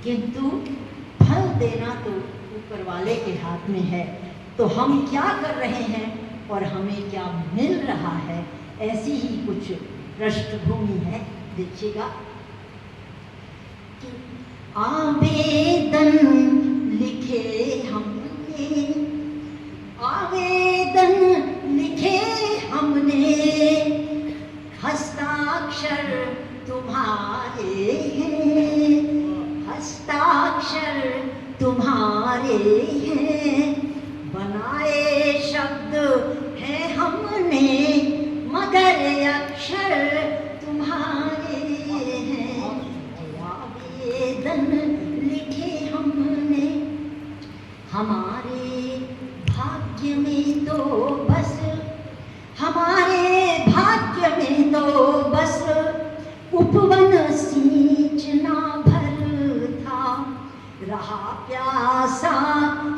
किंतु फल देना तो ऊपर वाले के हाथ में है। तो हम क्या कर रहे हैं और हमें क्या मिल रहा है, ऐसी ही कुछ पृष्ठभूमि है। देखिएगा कि आवेदन लिखे हमने, आवेदन लिखे हमने, हस्ताक्षर तुम्हारे हैं, हस्ताक्षर तुम्हारे हैं, बनाए शब्द हैं हमने, मगर अक्षर तुम्हारे हैं। आवेदन लिखे हमने, हमारे भाग्य में तो बस, हमारे भाग्य में तो बस उपवन सींचना भर था, रहा प्यासा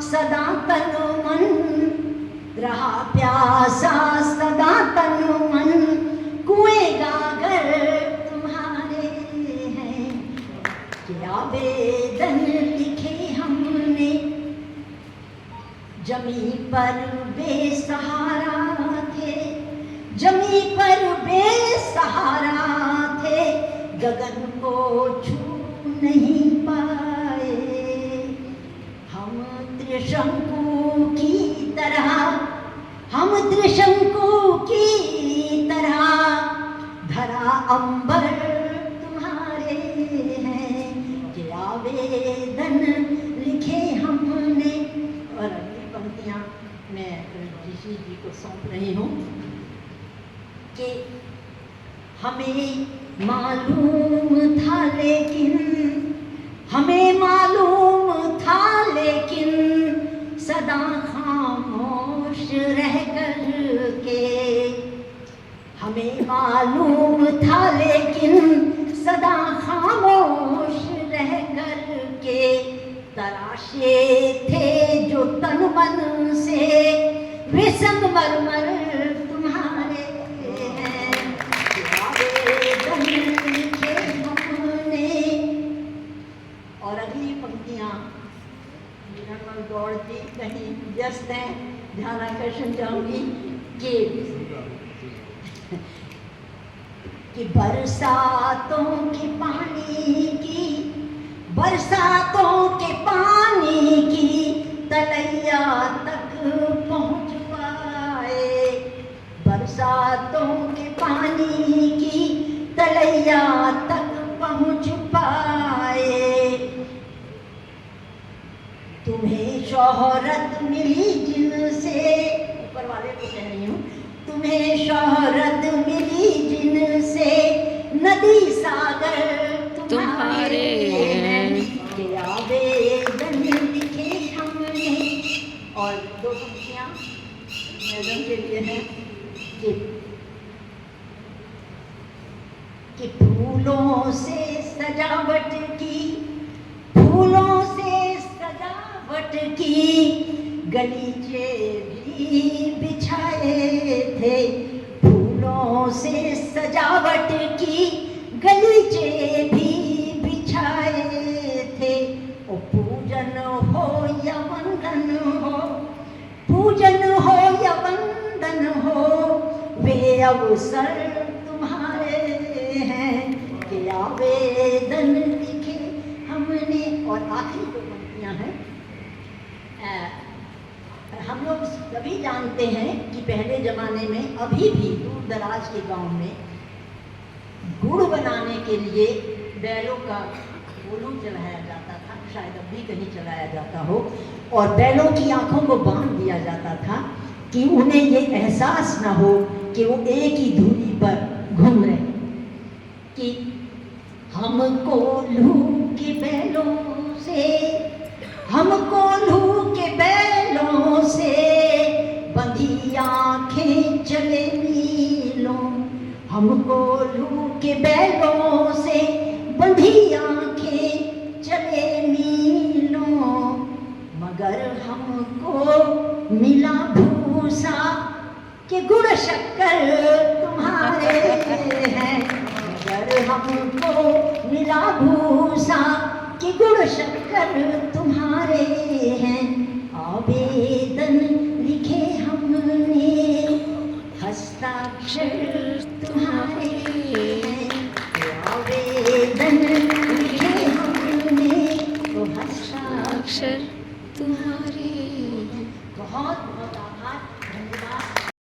सदा तन मन, रहा प्यासा सदा तन मन, कुएं गागर तुम्हारे हैं। क्या आवेदन लिखे हमने, जमी पर बेसहारा थे, जमी पर बेसहारा थे, गगन को छू नहीं पाए। हम त्रिशंकु की तरह, हम त्रिशंकु की तरह, धरा अंबर तुम्हारे हैं। कि आवेदन लिखे हमने। और अगली पंक्तियां मैं ऋषि जी को सौंप रही हूँ कि हमें मालूम था लेकिन, हमें मालूम था लेकिन, सदा खामोश रह कर के, हमें मालूम था लेकिन, सदा खामोश रह कर के, तराशे थे जो तन मन से, वे संगमरमर तुम्हारे हैं। आवेदन लिखे हमने। और अगली पंक्तियां निर्मल गौड़ जी कहीं व्यस्त हैं, ध्यान आकर्षण चाहूंगी कि बरसातों के पानी की, बरसातों के पानी की तलैया तक पहुंच पाए, बरसातों के पानी की तलैया तक पहुंच पाए। तुम्हें शोहरत मिली जिनसे, ऊपर वाले को कह रही हूँ, तुम्हें शोहरत मिली जिनसे, नदी सागर तुम्हारे हैं। कि आवेदन लिखे हमने। और दो पंक्तियां मैडम के लिए हैं कि फूलों से सजावट की, फूलों से सजावट की, गलीचे भी बिछाए थे, फूलों से सजावट की, गलीचे भी बिछाए थे। ओ पूजन हो या वंदन हो, पूजन हो या वंदन हो, वे अवसर तुम्हारे हैं। कि आवेदन लिखे हमने। और आखिरी दो पंक्तियां हैं। हम लोग सभी जानते हैं कि पहले जमाने में, अभी भी दूर दराज के गांव में गुड़ बनाने के लिए बैलों का गोलू चलाया जाता था, शायद अब भी कहीं चलाया जाता हो, और बैलों की आंखों को बांध दिया जाता था कि उन्हें ये एहसास ना हो कि वो एक ही धुरी पर घूम रहे, कि हमको लू के बैलों से, हमको लू के बैलों से, बंधी आंखें चले मीलों, हमको लू के बैलों से, बंधी आंखें चले मीलों, मगर हमको मिला भूसा कि गुड़ शक्कर तुम्हारे हैं। मगर हमको मिला भूसा कि गुड़ शक्कर कर तुम्हारे हैं आवेदन लिखे हमने, हस्ताक्षर तुम्हारे हैं आवेदन लिखे हमने, तो हस्ताक्षर अक्षर तुम्हारे बहुत बहुत आभार, धन्यवाद।